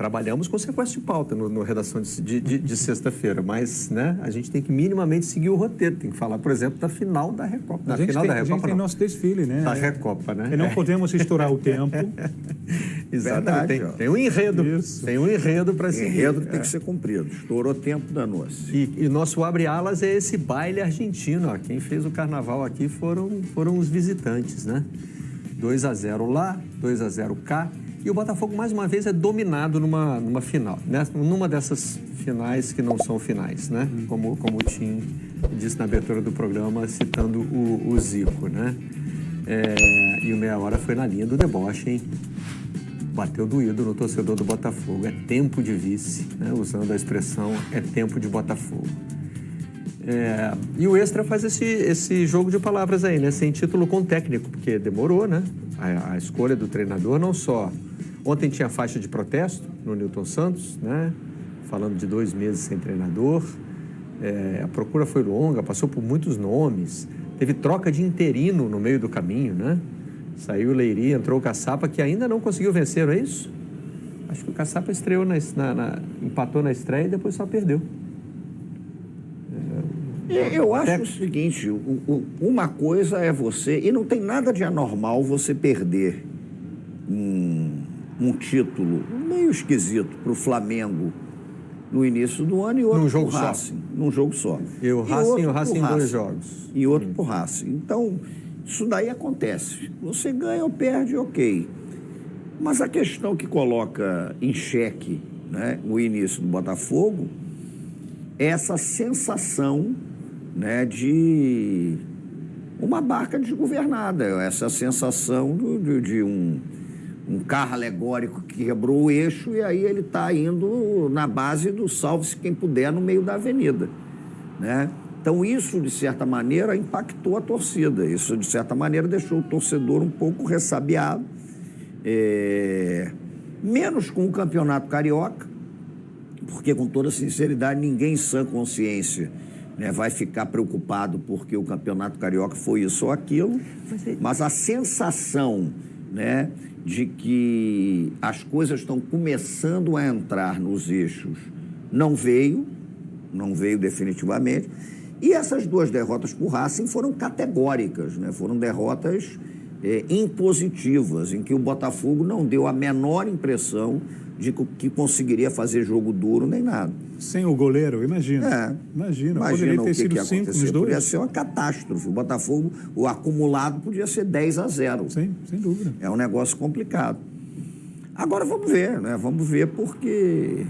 trabalhamos com sequestro de pauta no Redação de sexta-feira, mas, né, a gente tem que minimamente seguir o roteiro, tem que falar, por exemplo, da final da Recopa. A gente tem nosso desfile, né? Da Recopa, né? E não podemos estourar o tempo. Exatamente. Tem um enredo. Isso. Tem um enredo para seguir. Enredo que tem que ser cumprido. Estourou tempo, danou-se. E nosso abre-alas é esse baile argentino. Ó. Quem fez o carnaval aqui foram os visitantes, né? 2-0 lá, 2-0 cá. E o Botafogo, mais uma vez, é dominado numa final, né? Numa dessas finais que não são finais, né? Como o Tim disse na abertura do programa, citando o Zico, né? E o meia hora foi na linha do deboche, hein? Bateu doído no torcedor do Botafogo. É tempo de vice, né? Usando a expressão, é tempo de Botafogo. E o Extra faz esse jogo de palavras aí, né? Sem título com técnico, porque demorou, né? A escolha do treinador não só... Ontem tinha faixa de protesto no Newton Santos, né? Falando de 2 meses sem treinador. A procura foi longa, passou por muitos nomes. Teve troca de interino no meio do caminho, né? Saiu o Leiria, entrou o Caçapa, que ainda não conseguiu vencer, não é isso? Acho que o Caçapa estreou empatou na estreia e depois só perdeu. Eu acho o seguinte, uma coisa é você... E não tem nada de anormal você perder um título meio esquisito para o Flamengo no início do ano e outro para o Racing. Num jogo só. E o Racing em 2 jogos. E outro para o Racing. Então, isso daí acontece. Você ganha ou perde, ok. Mas a questão que coloca em xeque, né, o início do Botafogo é essa sensação, né, de uma barca desgovernada. Essa sensação de um carro alegórico que quebrou o eixo e aí ele está indo na base do salve-se quem puder no meio da avenida, né? Então isso, de certa maneira, impactou a torcida. Isso, de certa maneira, deixou o torcedor um pouco ressabiado, menos com o Campeonato Carioca, porque, com toda sinceridade, ninguém em sã consciência, né, vai ficar preocupado porque o Campeonato Carioca foi isso ou aquilo, mas a sensação, né, de que as coisas estão começando a entrar nos eixos não veio definitivamente. E essas 2 derrotas para o Racing foram categóricas, né? Foram derrotas impositivas, em que o Botafogo não deu a menor impressão de que conseguiria fazer jogo duro nem nada. Sem o goleiro, imagina. Imagina Poderia ter sido que 5 nos 2. Podia ser uma catástrofe. O Botafogo, o acumulado podia ser 10-0. Sim, sem dúvida. É um negócio complicado. Agora vamos ver, né? Vamos ver porque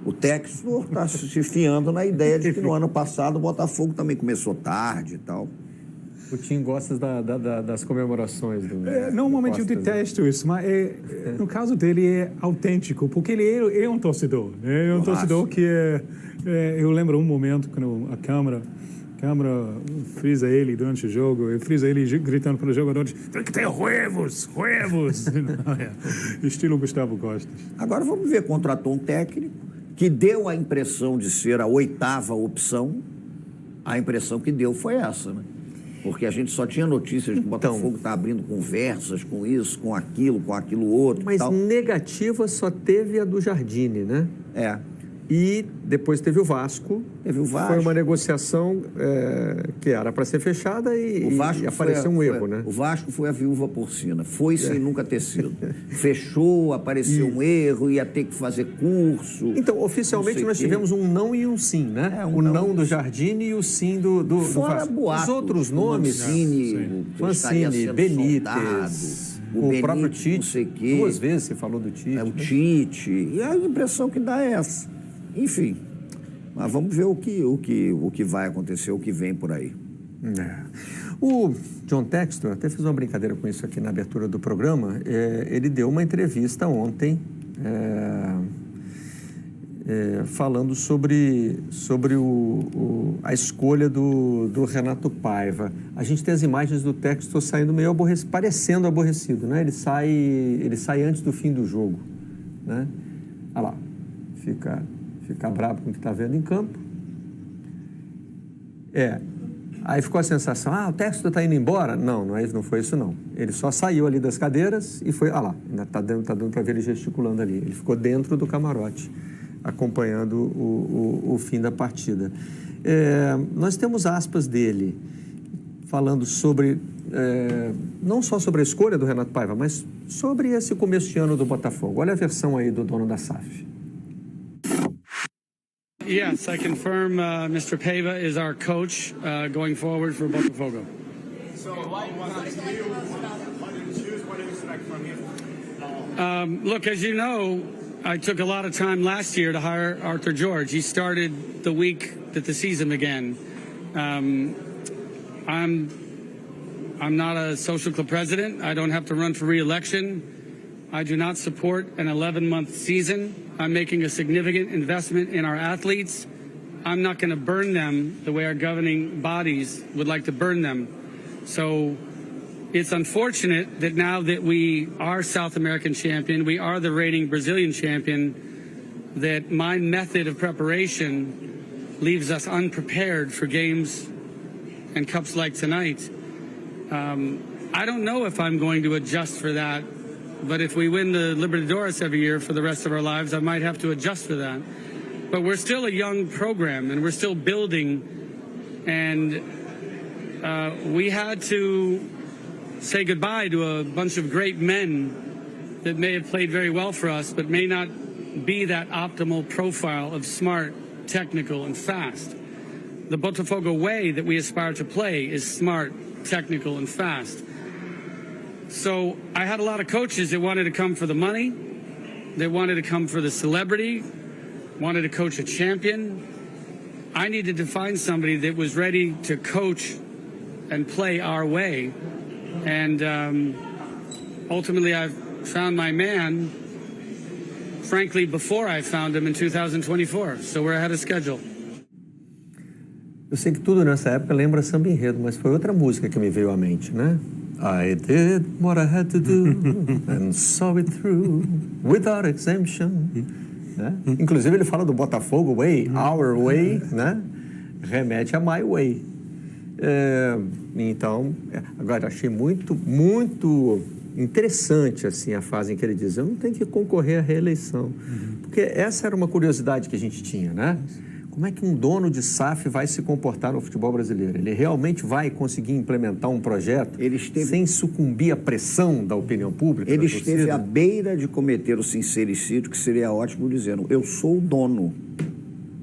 o Textor está se fiando na ideia de que no ano passado o Botafogo também começou tarde e tal. O Tim gosta das comemorações. Normalmente eu detesto isso, mas no caso dele é autêntico, porque ele é um torcedor. Né? É um torcedor que eu lembro um momento quando a câmera frisa ele durante o jogo, frisa ele gritando para os jogadores: tem que ter huevos! Estilo Gustavo Costa. Agora vamos ver, contratou um técnico que deu a impressão de ser a 8ª opção. A impressão que deu foi essa, né? Porque a gente só tinha notícias de que o Botafogo está abrindo conversas com isso, com aquilo outro. Mas tal. negativa só teve a do Jardine, né? E depois teve o Vasco. Foi uma negociação que era para ser fechada e apareceu um erro, né? O Vasco foi a viúva porcina. Foi sem nunca ter sido. Fechou, apareceu um erro, ia ter que fazer curso. Então, oficialmente, nós tivemos um não e um sim, né? O não do Jardine e o sim do Fora Vasco. boatos. Os outros nomes... Mancini, Benítez... O próprio Tite, não sei quê. 2 vezes você falou do Tite. O Tite. E a impressão que dá é essa. Enfim, mas vamos ver o que vai acontecer, o que vem por aí. O John Textor até fez uma brincadeira com isso aqui na abertura do programa. Ele deu uma entrevista ontem falando sobre a escolha do Renato Paiva. A gente tem as imagens do Textor saindo meio parecendo aborrecido, né? Ele sai antes do fim do jogo, né? Olha lá, fica bravo com o que está vendo em campo. Aí ficou a sensação, o Textor está indo embora? Não, não foi isso não. Ele só saiu ali das cadeiras e foi, lá, ainda está dando para ver ele gesticulando ali. Ele ficou dentro do camarote, acompanhando o fim da partida. Nós temos aspas dele falando sobre, não só sobre a escolha do Renato Paiva, mas sobre esse começo de ano do Botafogo. Olha a versão aí do dono da SAF. Yes, I confirm Mr. Paiva is our coach going forward for Botafogo. So why did you choose? What do you expect from him? Look, as you know, I took a lot of time last year to hire Arthur George. He started the week that the season began. I'm not a social club president. I don't have to run for re-election. I do not support an 11-month season. I'm making a significant investment in our athletes. I'm not going to burn them the way our governing bodies would like to burn them. So it's unfortunate that now that we are South American champion, we are the reigning Brazilian champion, that my method of preparation leaves us unprepared for games and cups like tonight. I don't know if I'm going to adjust for that. But if we win the Libertadores every year for the rest of our lives, I might have to adjust for that. But we're still a young program, and we're still building. And we had to say goodbye to a bunch of great men that may have played very well for us, but may not be that optimal profile of smart, technical, and fast. The Botafogo way that we aspire to play is smart, technical, and fast. So I had a lot of coaches that wanted to come for the money, they wanted to come for the celebrity, wanted to coach a champion. I needed to find somebody that was ready to coach and play our way. And ultimately I've found my man, frankly, before I found him in 2024. So we're ahead of schedule. Eu sei que tudo nessa época lembra Samba Enredo, mas foi outra música que me veio à mente, né? I did what I had to do and saw it through without exemption. Né? Inclusive ele fala do Botafogo Way, Our Way, né? Remete a My Way. Então, agora achei muito interessante assim a fase em que ele diz, eu não tenho que concorrer à reeleição. Porque essa era uma curiosidade que a gente tinha, né? Como é que um dono de SAF vai se comportar no futebol brasileiro? Ele realmente vai conseguir implementar um projeto sem sucumbir à pressão da opinião pública? Ele esteve à beira de cometer o sincericídio, que seria ótimo, dizendo, eu sou o dono.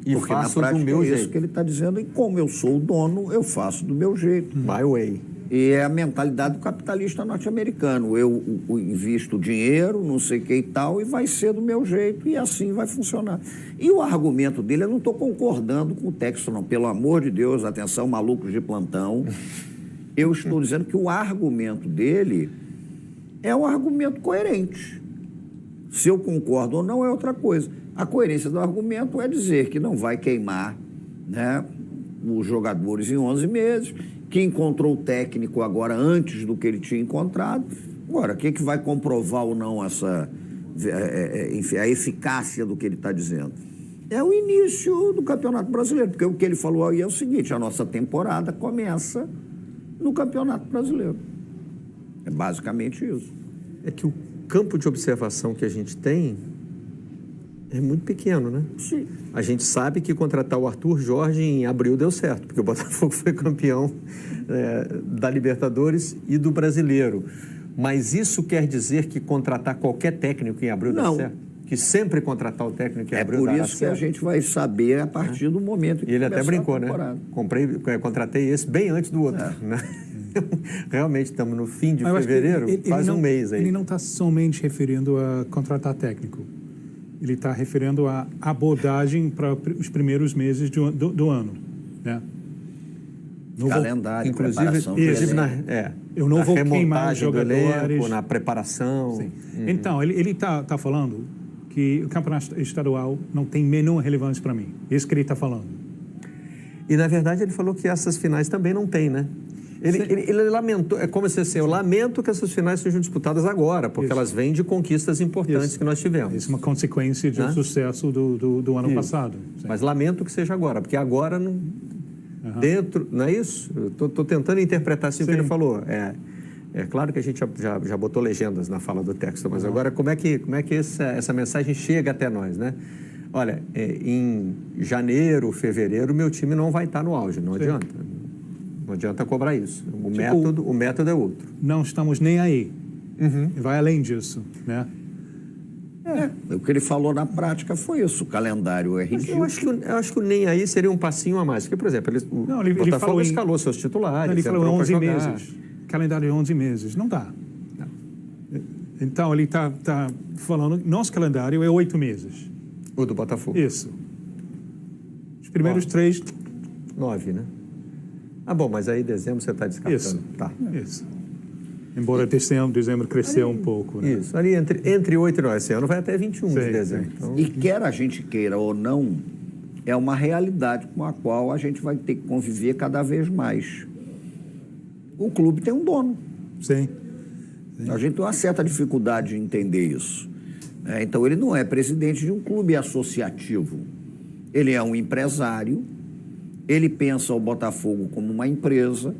E porque faço na prática do meu jeito. É isso que ele está dizendo, e como eu sou o dono, eu faço do meu jeito. My way. E é a mentalidade do capitalista norte-americano. Eu invisto dinheiro, não sei o que e tal, e vai ser do meu jeito, e assim vai funcionar. E o argumento dele, eu não estou concordando com o Textor, não. Pelo amor de Deus, atenção, malucos de plantão. Eu estou dizendo que o argumento dele é um argumento coerente. Se eu concordo ou não é outra coisa. A coerência do argumento é dizer que não vai queimar, né, os jogadores em 11 meses, que encontrou o técnico agora antes do que ele tinha encontrado. Agora, o que vai comprovar ou não enfim, a eficácia do que ele está dizendo? É o início do Campeonato Brasileiro, porque o que ele falou aí é o seguinte, a nossa temporada começa no Campeonato Brasileiro. É basicamente isso. É que o campo de observação que a gente tem é muito pequeno, né? Sim. A gente sabe que contratar o Arthur Jorge em abril deu certo, porque o Botafogo foi campeão da Libertadores e do Brasileiro. Mas isso quer dizer que contratar qualquer técnico em abril dá certo? Que sempre contratar o técnico em abril dá certo? É por isso que a gente vai saber a partir do momento que ele até brincou, né? Contratei esse bem antes do outro, né? Realmente estamos no fim de fevereiro, quase um mês aí. Ele não está somente referindo a contratar técnico. Ele está referindo a abordagem para os primeiros meses do ano, né? Calendário, inclusive, preparação. Eu não vou queimar os jogadores. Elenco, na preparação. Então, ele está falando que o campeonato estadual não tem menor relevância para mim. Isso que ele está falando. E, na verdade, ele falou que essas finais também não tem, né? Ele lamentou, é como se assim, eu lamento que essas finais sejam disputadas agora, porque elas vêm de conquistas importantes que nós tivemos. Isso é uma consequência do sucesso do ano passado. Sim. Mas lamento que seja agora, porque agora não... dentro, não é isso? Eu estou tentando interpretar assim o que ele falou. É claro que a gente já botou legendas na fala do texto, mas agora como é que essa mensagem chega até nós, né? Olha, em janeiro, fevereiro, meu time não vai estar no auge, não adianta. Não adianta cobrar isso. O método é outro. Não estamos nem aí. Vai além disso, né? O que ele falou na prática foi isso. O calendário é ridículo. Eu acho que o nem aí seria um passinho a mais. Porque, por exemplo, o Botafogo escalou seus titulares. Ele falou 11 meses. Calendário de 11 meses. Não dá. Então, ele está falando... Nosso calendário é 8 meses. O do Botafogo. Isso. Os primeiros 3... 9, né? Ah, bom, mas aí dezembro você está descartando. Isso. Tá. Isso. Embora dezembro cresceu um pouco. Né? Isso. Ali entre 8 e 9. Esse ano vai até 21 de dezembro. Então... E quer a gente queira ou não, é uma realidade com a qual a gente vai ter que conviver cada vez mais. O clube tem um dono. Sim. A gente tem uma certa dificuldade de entender isso. Então, ele não é presidente de um clube associativo. Ele é um empresário, ele pensa o Botafogo como uma empresa.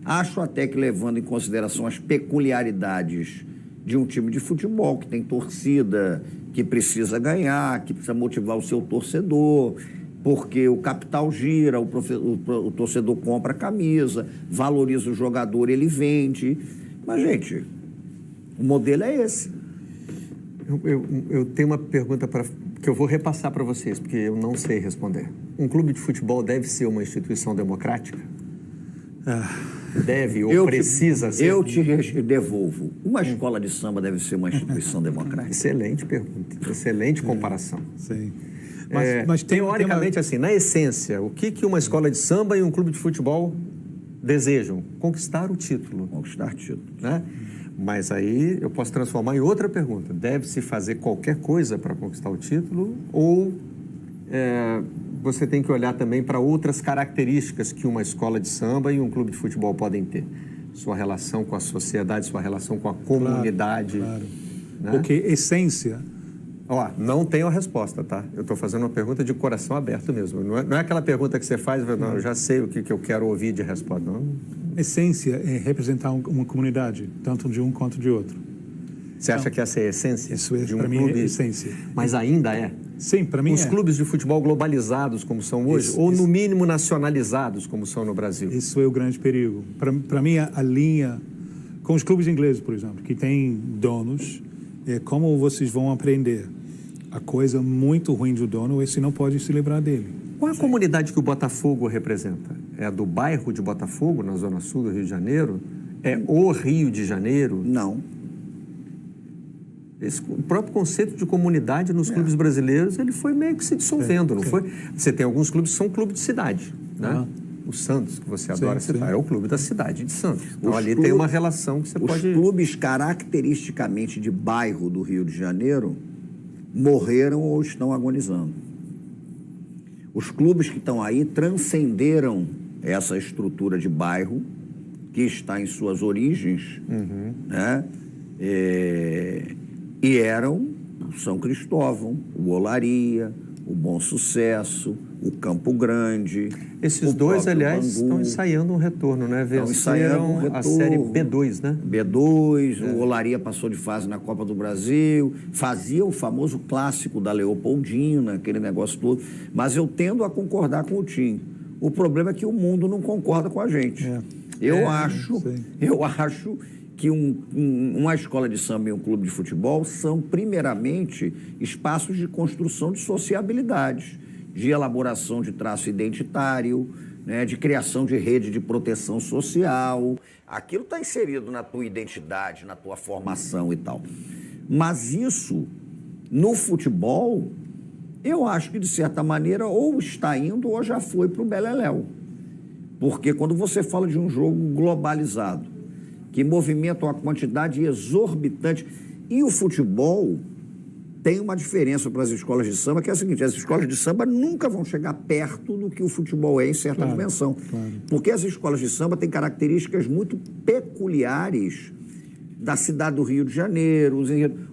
Acho até que, levando em consideração as peculiaridades de um time de futebol, que tem torcida, que precisa ganhar, que precisa motivar o seu torcedor, porque o capital gira, o torcedor compra a camisa, valoriza o jogador, ele vende. Mas, gente, o modelo é esse. Eu tenho uma pergunta que eu vou repassar para vocês, porque eu não sei responder. Um clube de futebol deve ser uma instituição democrática? Deve ou precisa ser? Eu te devolvo. Uma escola de samba deve ser uma instituição democrática? Excelente pergunta, excelente comparação. Sim. Mas teoricamente, assim, na essência, o que uma escola de samba e um clube de futebol desejam? Conquistar o título. Conquistar título. Né? Mas aí eu posso transformar em outra pergunta. Deve-se fazer qualquer coisa para conquistar o título? Ou você tem que olhar também para outras características que uma escola de samba e um clube de futebol podem ter? Sua relação com a sociedade, sua relação com a comunidade. Claro. Né? Porque essência... Não tenho a resposta, tá? Eu estou fazendo uma pergunta de coração aberto mesmo. Não é aquela pergunta que você faz, não, eu já sei o que eu quero ouvir de resposta. Não. Essência é representar uma comunidade, tanto de um quanto de outro. Você acha que essa é a essência de um para clube? Mim, é essência. Mas ainda é? Sim, para mim Os clubes de futebol globalizados, como são hoje, ou no mínimo nacionalizados, como são no Brasil? Isso é o grande perigo. Para mim, a linha... Com os clubes ingleses, por exemplo, que têm donos, como vocês vão aprender? A coisa muito ruim do dono é se não pode se livrar dele. Qual é a comunidade que o Botafogo representa? É a do bairro de Botafogo, na zona sul do Rio de Janeiro? É o Rio de Janeiro? Não. O próprio conceito de comunidade nos clubes brasileiros, ele foi meio que se dissolvendo, não foi? Você tem alguns clubes que são clube de cidade, né? O Santos, que você adora citar, é o clube da cidade de Santos. Então, ali tem uma relação que você pode... Os clubes caracteristicamente de bairro do Rio de Janeiro morreram ou estão agonizando. Os clubes que estão aí transcenderam essa estrutura de bairro que está em suas origens, né? E eram o São Cristóvão, o Olaria, o Bom Sucesso, o Campo Grande. Esses dois, aliás, estão ensaiando um retorno, né? Venceram a Série B2, né? B2, o Olaria passou de fase na Copa do Brasil, fazia o famoso clássico da Leopoldina, aquele negócio todo. Mas eu tendo a concordar com o Tim. O problema é que o mundo não concorda com a gente. Eu acho que uma escola de samba e um clube de futebol são, primeiramente, espaços de construção de sociabilidade, de elaboração de traço identitário, né, de criação de rede de proteção social. Aquilo está inserido na tua identidade, na tua formação e tal. Mas isso, no futebol, eu acho que, de certa maneira, ou está indo ou já foi para o beleléu. Porque quando você fala de um jogo globalizado, que movimenta uma quantidade exorbitante, e o futebol tem uma diferença para as escolas de samba, que é a seguinte: as escolas de samba nunca vão chegar perto do que o futebol é em certa dimensão. Porque as escolas de samba têm características muito peculiares da cidade do Rio de Janeiro.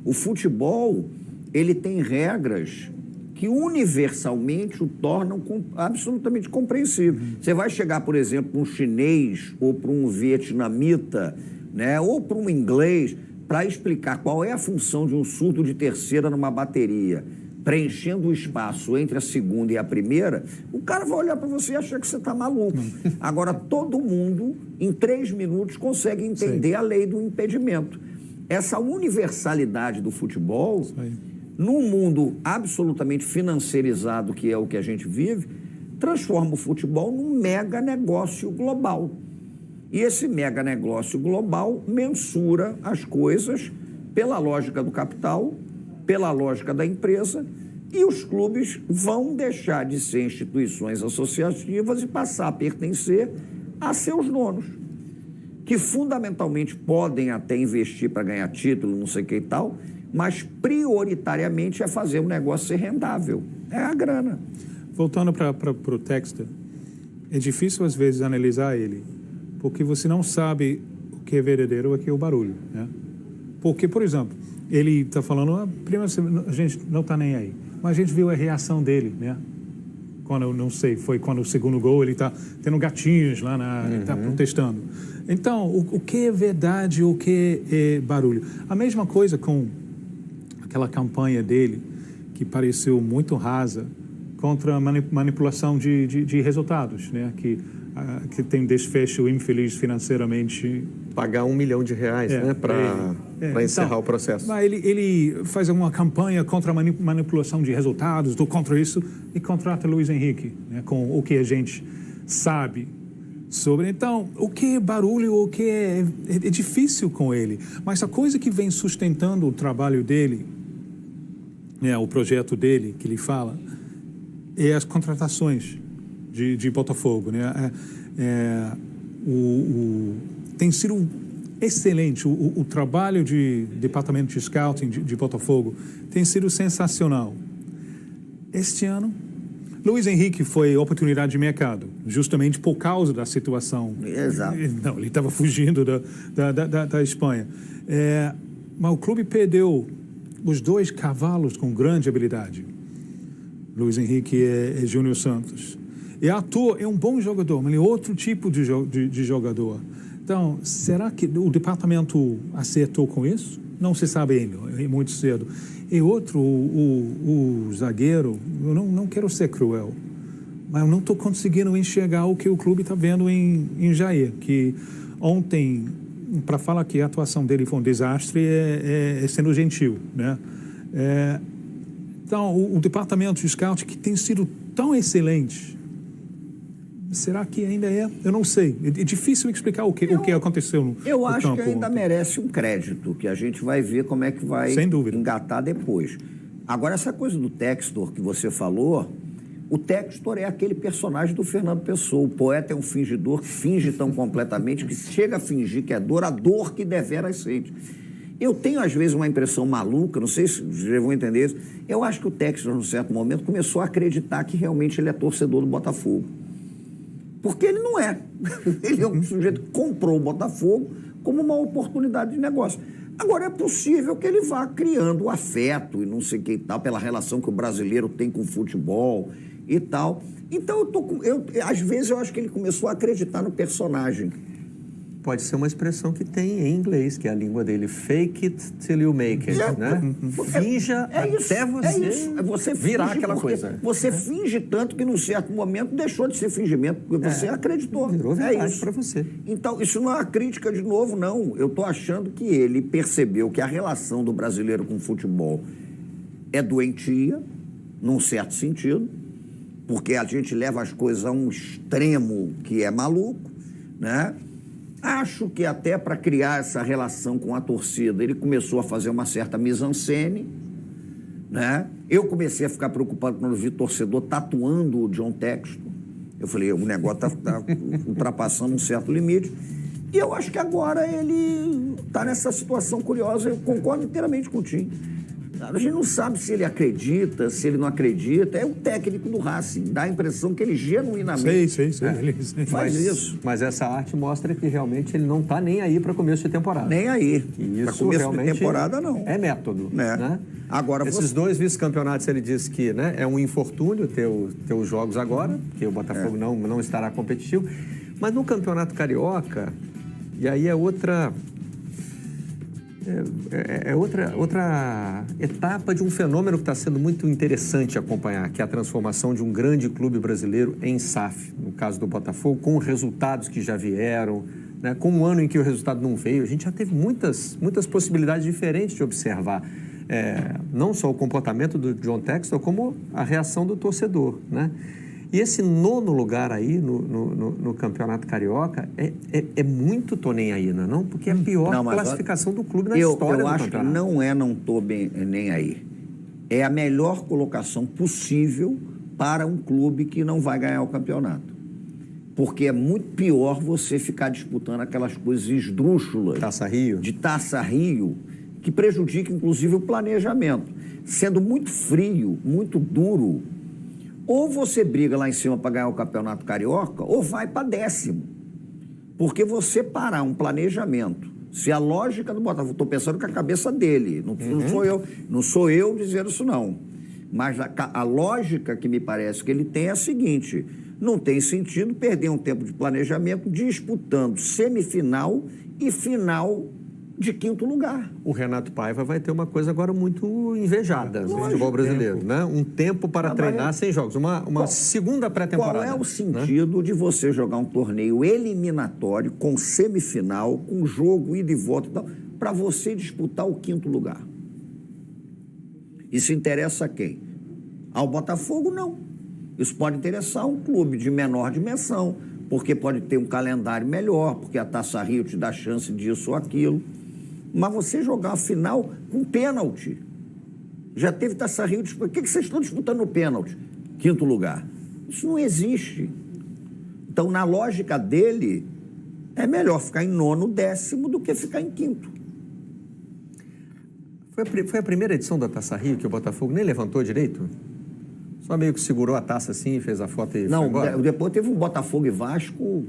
O futebol, ele tem regras que universalmente o tornam absolutamente compreensível. Você vai chegar, por exemplo, para um chinês ou para um vietnamita, né, ou para um inglês, para explicar qual é a função de um surdo de terceira numa bateria, preenchendo o espaço entre a segunda e a primeira, o cara vai olhar para você e achar que você está maluco. Agora, todo mundo, em 3 minutos, consegue entender a lei do impedimento. Essa universalidade do futebol, num mundo absolutamente financeirizado, que é o que a gente vive, transforma o futebol num mega negócio global. E esse mega negócio global mensura as coisas pela lógica do capital, pela lógica da empresa, e os clubes vão deixar de ser instituições associativas e passar a pertencer a seus donos, que fundamentalmente podem até investir para ganhar título, não sei o que e tal, mas prioritariamente é fazer o negócio ser rendável. É a grana. Voltando para o texto, é difícil às vezes analisar ele, porque você não sabe o que é verdadeiro e o que é o barulho, né? Porque, por exemplo, ele está falando, primeiro a gente não está nem aí, mas a gente viu a reação dele, né? Quando, não sei, foi quando o segundo gol, ele está tendo gatinhos lá, ele está protestando. Então, o que é verdade, o que é barulho? A mesma coisa com aquela campanha dele, que pareceu muito rasa, contra a manipulação de resultados, né? Que tem desfecho infeliz financeiramente. Pagar R$1 milhão, né? Para encerrar então, o processo. Ele faz uma campanha contra a manipulação de resultados, contra isso, e contrata Luiz Henrique, né? Com o que a gente sabe sobre. Então, o que é barulho, o que é difícil com ele. Mas a coisa que vem sustentando o trabalho dele, né? O projeto dele, que ele fala, é as contratações de Botafogo, né? Tem sido excelente. O trabalho de departamento de scouting de Botafogo tem sido sensacional. Este ano, Luiz Henrique foi oportunidade de mercado, justamente por causa da situação. Exato. Não, ele estava fugindo da Espanha. Mas o clube perdeu os 2 cavalos com grande habilidade. Luiz Henrique e Júnior Santos. E Arthur é um bom jogador, mas ele é outro tipo de jogador. Então, será que o departamento acertou com isso? Não se sabe ainda, é muito cedo. E outro, o zagueiro, eu não quero ser cruel, mas eu não estou conseguindo enxergar o que o clube está vendo em Jair, que ontem, para falar que a atuação dele foi um desastre, é sendo gentil, né? Então, o departamento de scout, que tem sido tão excelente, será que ainda é? Eu não sei. É difícil explicar o que aconteceu no campo. Eu acho que ainda merece um crédito, que a gente vai ver como é que vai engatar depois. Agora, essa coisa do Textor que você falou, o Textor é aquele personagem do Fernando Pessoa. O poeta é um fingidor que finge tão completamente que chega a fingir que é dor, a dor que deveras sente. Eu tenho, às vezes, uma impressão maluca, não sei se vocês vão entender isso. Eu acho que o Textor, num certo momento, começou a acreditar que realmente ele é torcedor do Botafogo. Porque ele não é. Ele é um sujeito que comprou o Botafogo como uma oportunidade de negócio. Agora, é possível que ele vá criando afeto e não sei o que e tal, pela relação que o brasileiro tem com o futebol e tal. Então, às vezes, eu acho que ele começou a acreditar no personagem. Pode ser uma expressão que tem em inglês, que é a língua dele. Fake it till you make it, né? Finja até você virar aquela coisa. Você finge tanto que, num certo momento, deixou de ser fingimento, porque você acreditou. Virou verdade para você. Então, isso não é uma crítica de novo, não. Eu estou achando que ele percebeu que a relação do brasileiro com o futebol é doentia, num certo sentido, porque a gente leva as coisas a um extremo que é maluco, né? Acho que até para criar essa relação com a torcida, ele começou a fazer uma certa mise-en-scène, né? Eu comecei a ficar preocupado quando vi torcedor tatuando o John Textor. Eu falei, o negócio está ultrapassando um certo limite. E eu acho que agora ele está nessa situação curiosa. Eu concordo inteiramente com o Tim. A gente não sabe se ele acredita, se ele não acredita. É o técnico do Racing. Dá a impressão que ele genuinamente Sei. faz isso. Mas essa arte mostra que realmente ele não está nem aí para começo de temporada. Nem aí. E Para isso começo de realmente temporada, não. É método. Né? Agora, esses dois vice-campeonatos, ele disse que, né, é um infortúnio ter os jogos agora, porque o Botafogo não estará competitivo. Mas no Campeonato Carioca, e aí é outra etapa de um fenômeno que está sendo muito interessante acompanhar, que é a transformação de um grande clube brasileiro em SAF, no caso do Botafogo, com resultados que já vieram, né, com um ano em que o resultado não veio. A gente já teve muitas possibilidades diferentes de observar, não só o comportamento do John Textor, como a reação do torcedor, né? E esse 9º lugar aí no Campeonato Carioca é muito tô nem aí, não? Porque é a pior classificação do clube na história do campeonato. Eu acho que não tô bem nem aí. É a melhor colocação possível para um clube que não vai ganhar o campeonato. Porque é muito pior você ficar disputando aquelas coisas esdrúxulas. De Taça Rio, que prejudica, inclusive, o planejamento. Sendo muito frio, muito duro. Ou você briga lá em cima para ganhar o Campeonato Carioca, ou vai para 10º. Porque você parar um planejamento, se a lógica do Botafogo, estou pensando com a cabeça dele, não sou eu dizendo isso não, mas a lógica que me parece que ele tem é a seguinte: não tem sentido perder um tempo de planejamento disputando semifinal e final de 5º lugar. O Renato Paiva vai ter uma coisa agora muito invejada no futebol brasileiro, né? Um tempo para treinar sem jogos, uma segunda pré-temporada. Qual é o sentido de você jogar um torneio eliminatório com semifinal, com jogo ida e volta e tal, para você disputar o 5º lugar? Isso interessa a quem? Ao Botafogo, não. Isso pode interessar um clube de menor dimensão, porque pode ter um calendário melhor, porque a Taça Rio te dá chance disso ou aquilo. Mas você jogar a final com pênalti. Já teve Taça Rio. O que vocês estão disputando no pênalti? 5º lugar. Isso não existe. Então, na lógica dele, é melhor ficar em 9º, 10º do que ficar em 5º. Foi a primeira edição da Taça Rio que o Botafogo nem levantou direito? Só meio que segurou a taça assim, fez a foto e foi embora? Depois teve um Botafogo e Vasco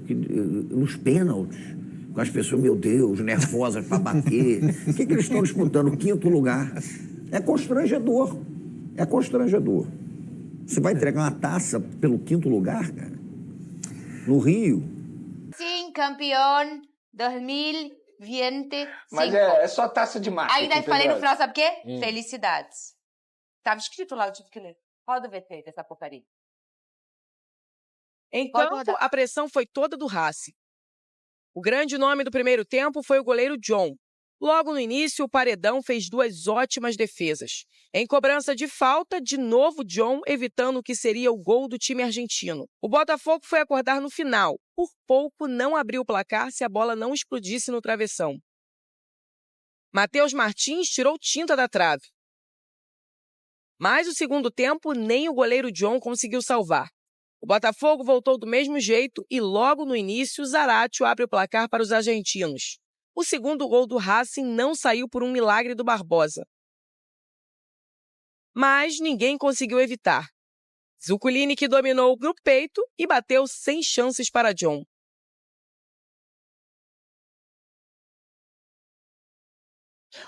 nos pênaltis. Com as pessoas, meu Deus, nervosas para bater. O que eles estão disputando? 5º lugar. É constrangedor. É constrangedor. Você vai entregar uma taça pelo 5º lugar, cara? No Rio. Sim, campeão 2025. Mas é só taça de marketing. Ainda falei no final, sabe o quê? Felicidades. Tava escrito lá, eu tive que ler. Roda o VT dessa porcaria. Em campo, a pressão foi toda do Racing. O grande nome do primeiro tempo foi o goleiro John. Logo no início, o Paredão fez 2 ótimas defesas. Em cobrança de falta, de novo John evitando o que seria o gol do time argentino. O Botafogo foi acordar no final. Por pouco não abriu o placar se a bola não explodisse no travessão. Matheus Martins tirou tinta da trave. Mas o segundo tempo, nem o goleiro John conseguiu salvar. O Botafogo voltou do mesmo jeito e logo no início, Zaratio abre o placar para os argentinos. O segundo gol do Racing não saiu por um milagre do Barbosa. Mas ninguém conseguiu evitar. Zuculini que dominou no peito e bateu sem chances para John.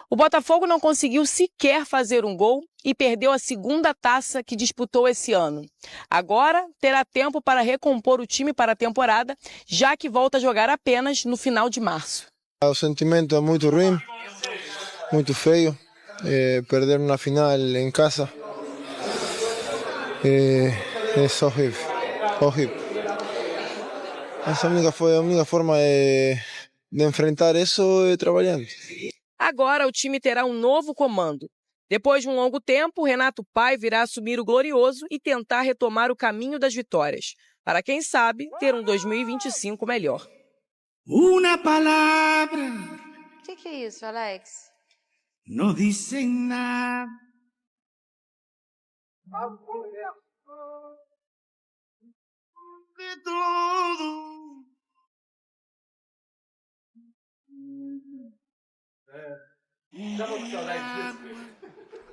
O Botafogo não conseguiu sequer fazer um gol e perdeu a segunda taça que disputou esse ano. Agora terá tempo para recompor o time para a temporada, já que volta a jogar apenas no final de março. O sentimento é muito ruim, muito feio. Perder uma final em casa é horrível, horrível. Essa a única forma de enfrentar isso é trabalhando. Agora o time terá um novo comando. Depois de um longo tempo, Renato Paiva irá assumir o glorioso e tentar retomar o caminho das vitórias, para quem sabe ter um 2025 melhor. Uma palavra. O que é isso, Alex? Não dizem nada. De tudo. Tava com saudade disso, bicho.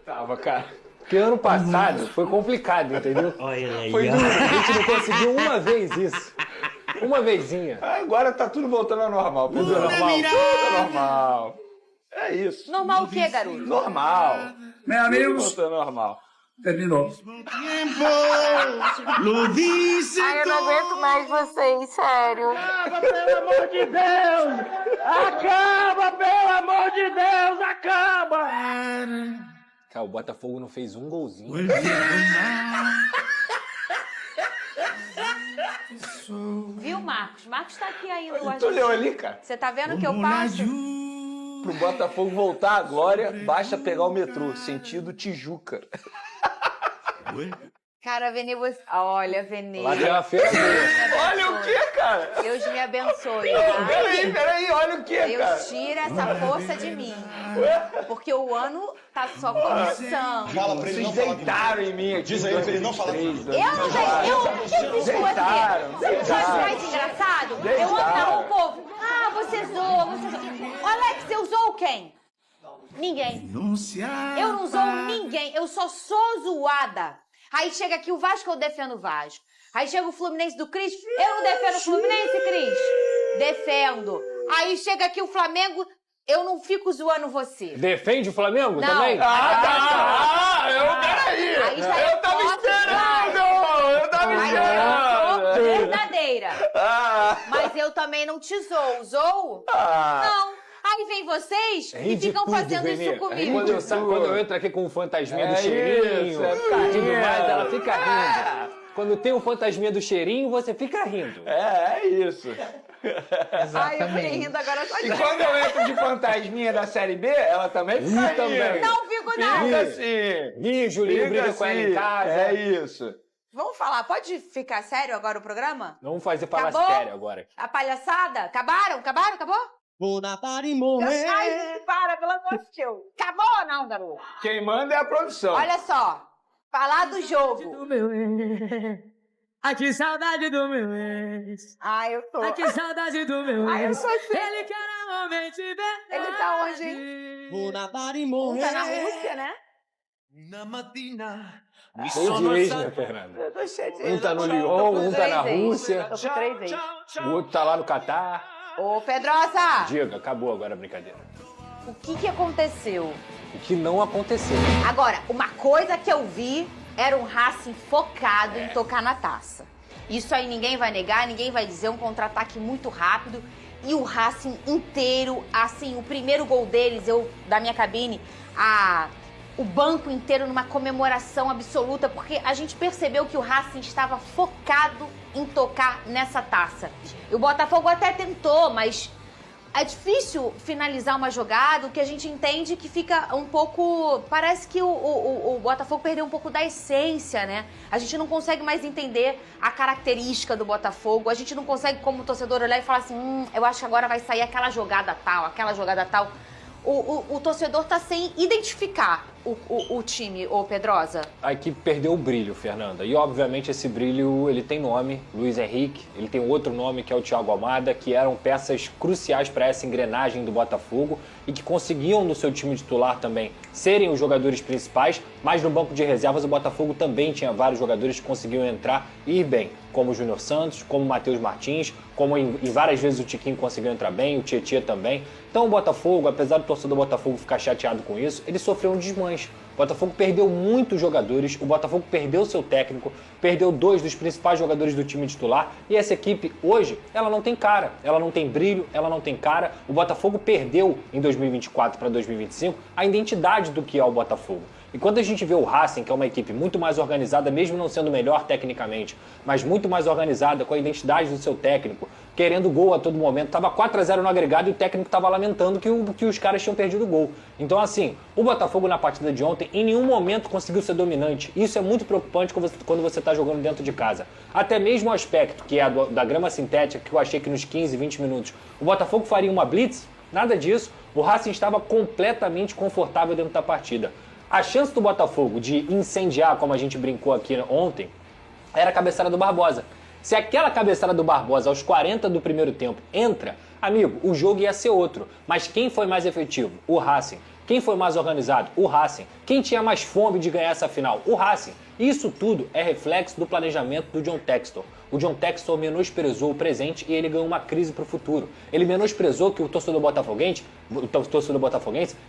Tava, cara. Porque ano passado foi complicado, entendeu? Olha aí, Foi ó. duro. A gente não conseguiu uma vez isso. Uma vezinha. Agora tá tudo voltando ao normal. Tudo normal. Tudo normal. É isso. Normal o quê, garoto? Normal. Meus amigos, Tudo voltando ao normal. terminou. Lo dice Ai, eu não aguento mais vocês, sério. Acaba, pelo amor de Deus! Acaba, pelo amor de Deus! Acaba! Cara, o Botafogo não fez um golzinho. Viu, Marcos? Marcos tá aqui ainda. o Tu leu ali, cara? Você tá vendo que eu passo? Pro Botafogo voltar à glória, basta pegar o metrô, sentido Tijuca. Cara, Vene, você... Olha, Vene. Lá tem uma feira boa. Olha o que, cara? Deus me abençoe. Tá? Peraí, olha o que, cara? Deus tira essa força de mim. Porque o ano tá só começando. Fala pra ele Vocês não falar deitaram em mim aqui. Diz aí pra ele não falar comigo. O que eu fiz com você? Você não acha mais engraçado? Eu amo na rua o povo. Ah, você zoa, você zoa. Alex, eu zoo quem? Ninguém. Eu não zoo ninguém. Eu só sou zoada. Aí chega aqui o Vasco, eu defendo o Vasco. Aí chega o Fluminense do Cris, eu não defendo o Fluminense, Cris. Defendo. Aí chega aqui o Flamengo, eu não fico zoando você. Defende o Flamengo Não. também? Peraí. Aí já Eu tava esperando. Eu tava Aí esperando. eu sou verdadeira. Mas eu também não te zoo. Zoo? Não. Aí vem vocês e Rende ficam tudo, fazendo Vene. isso comigo. Quando eu entro aqui com o fantasminha do É cheirinho isso, é e tudo ficar mais, rindo. ela fica rindo. Quando tem o fantasminha do cheirinho, você fica rindo. É isso. Ai, eu fiquei rindo agora só E de... quando eu entro de fantasminha da Série B, ela também fica rindo. também. Não fico nada. Fica assim. Ih, Julinho briga com ela em casa. É isso. Vamos falar, pode ficar sério agora o programa? Vamos fazer falar Acabou? sério agora. A palhaçada? Acabaram? Acabaram? Acabou? Vou na para e morrer. Ai, para, pelo amor de Deus. Acabou ou não, garoto? Quem manda é a produção. Olha só, falar do jogo. Do meu ex. Ai, que saudade do meu ex. Ai, eu tô. Ai, que saudade do meu Ai, eu ex. sou assim. Ele quer realmente ver. Ele tá onde? Vou na para e Um morrer. tá na Rússia, né? Na matina. Cheio de ex, né, Fernanda? Eu tô cheia de... Um tá no Lyon, um tá na Rússia, Tô com 3 ex. o outro tá lá no Catar. Ô, Pedrosa, Diga, acabou agora a brincadeira. o que aconteceu? O que não aconteceu. Agora, uma coisa que eu vi era um Racing focado em tocar na taça. Isso aí ninguém vai negar, ninguém vai dizer, um contra-ataque muito rápido. E o Racing inteiro, assim, o primeiro gol deles, eu, da minha cabine, o banco inteiro numa comemoração absoluta, porque a gente percebeu que o Racing estava focado em tocar nessa taça. E o Botafogo até tentou, mas é difícil finalizar uma jogada, o que a gente entende que fica um pouco... Parece que o Botafogo perdeu um pouco da essência, né? A gente não consegue mais entender a característica do Botafogo, a gente não consegue, como torcedor, olhar e falar assim, eu acho que agora vai sair aquela jogada tal, aquela jogada tal. O torcedor tá sem identificar o time, ô Pedrosa. A equipe perdeu o brilho, Fernanda. E, obviamente, esse brilho, ele tem nome, Luiz Henrique. Ele tem outro nome, que é o Thiago Almada, que eram peças cruciais para essa engrenagem do Botafogo e que conseguiam, no seu time titular também, serem os jogadores principais, mas no banco de reservas o Botafogo também tinha vários jogadores que conseguiam entrar e ir bem, como o Júnior Santos, como o Matheus Martins, como em várias vezes o Tiquinho conseguiu entrar bem, o Tietê também. Então o Botafogo, apesar do torcedor do Botafogo ficar chateado com isso, ele sofreu um desmanche. O Botafogo perdeu muitos jogadores, o Botafogo perdeu seu técnico, perdeu 2 dos principais jogadores do time titular e essa equipe hoje, ela não tem cara, ela não tem brilho, ela não tem cara. O Botafogo perdeu em 2024 para 2025 a identidade do que é o Botafogo. E quando a gente vê o Racing, que é uma equipe muito mais organizada, mesmo não sendo melhor tecnicamente, mas muito mais organizada, com a identidade do seu técnico, querendo gol a todo momento, tava 4-0 no agregado e o técnico tava lamentando que os caras tinham perdido o gol. Então, assim, o Botafogo na partida de ontem em nenhum momento conseguiu ser dominante. Isso é muito preocupante quando você tá jogando dentro de casa. Até mesmo o aspecto, que é da grama sintética, que eu achei que nos 15, 20 minutos o Botafogo faria uma blitz, nada disso. O Racing estava completamente confortável dentro da partida. A chance do Botafogo de incendiar, como a gente brincou aqui ontem, era a cabeçada do Barbosa. Se aquela cabeçada do Barbosa aos 40 do primeiro tempo entra, amigo, o jogo ia ser outro. Mas quem foi mais efetivo? O Racing. Quem foi mais organizado? O Racing. Quem tinha mais fome de ganhar essa final? O Racing. Isso tudo é reflexo do planejamento do John Textor. O John Textor menosprezou o presente e ele ganhou uma crise para o futuro. Ele menosprezou que o torcedor botafoguense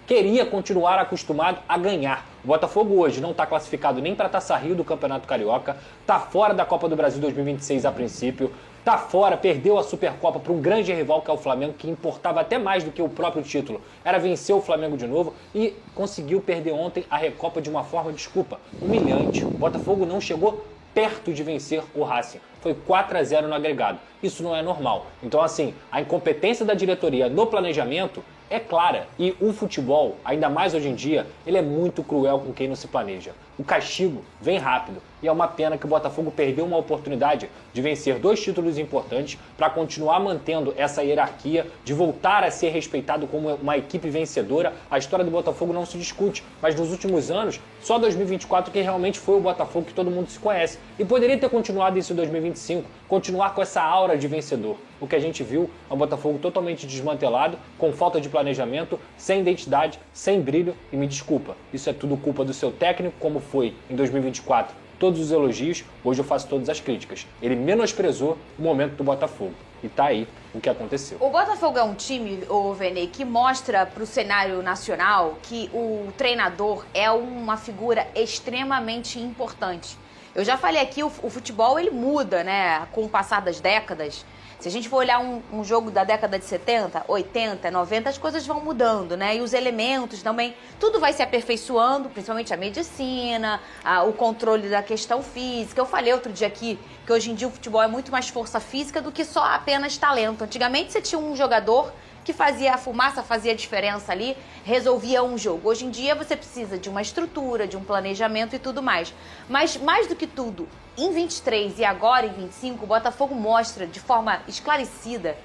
queria continuar acostumado a ganhar. O Botafogo hoje não está classificado nem para a Taça Rio do Campeonato Carioca, está fora da Copa do Brasil 2026 a princípio, está fora, perdeu a Supercopa para um grande rival que é o Flamengo, que importava até mais do que o próprio título. Era vencer o Flamengo de novo e conseguiu perder ontem a Recopa de uma forma, desculpa, humilhante. O Botafogo não chegou perto de vencer o Racing. Foi 4-0 no agregado. Isso não é normal. Então, assim, a incompetência da diretoria no planejamento é clara. E o futebol, ainda mais hoje em dia, ele é muito cruel com quem não se planeja. O castigo vem rápido. E é uma pena que o Botafogo perdeu uma oportunidade de vencer 2 títulos importantes para continuar mantendo essa hierarquia, de voltar a ser respeitado como uma equipe vencedora. A história do Botafogo não se discute, mas nos últimos anos, só 2024 que realmente foi o Botafogo que todo mundo se conhece. E poderia ter continuado isso em 2025, continuar com essa aura de vencedor. O que a gente viu é um Botafogo totalmente desmantelado, com falta de planejamento, sem identidade, sem brilho. E me desculpa, isso é tudo culpa do seu técnico, como foi em 2024. Todos os elogios, hoje eu faço todas as críticas. Ele menosprezou o momento do Botafogo. E tá aí o que aconteceu. O Botafogo é um time, Venê, que mostra para o cenário nacional que o treinador é uma figura extremamente importante. Eu já falei aqui, o futebol ele muda, né, com o passar das décadas. Se a gente for olhar um jogo da década de 70, 80, 90, as coisas vão mudando, né? E os elementos também, tudo vai se aperfeiçoando, principalmente a medicina, o controle da questão física. Eu falei outro dia aqui que hoje em dia o futebol é muito mais força física do que só apenas talento. Antigamente você tinha um jogador que fazia a fumaça, fazia a diferença ali, resolvia um jogo. Hoje em dia você precisa de uma estrutura, de um planejamento e tudo mais. Mas mais do que tudo, em 23 e agora em 25, o Botafogo mostra de forma esclarecida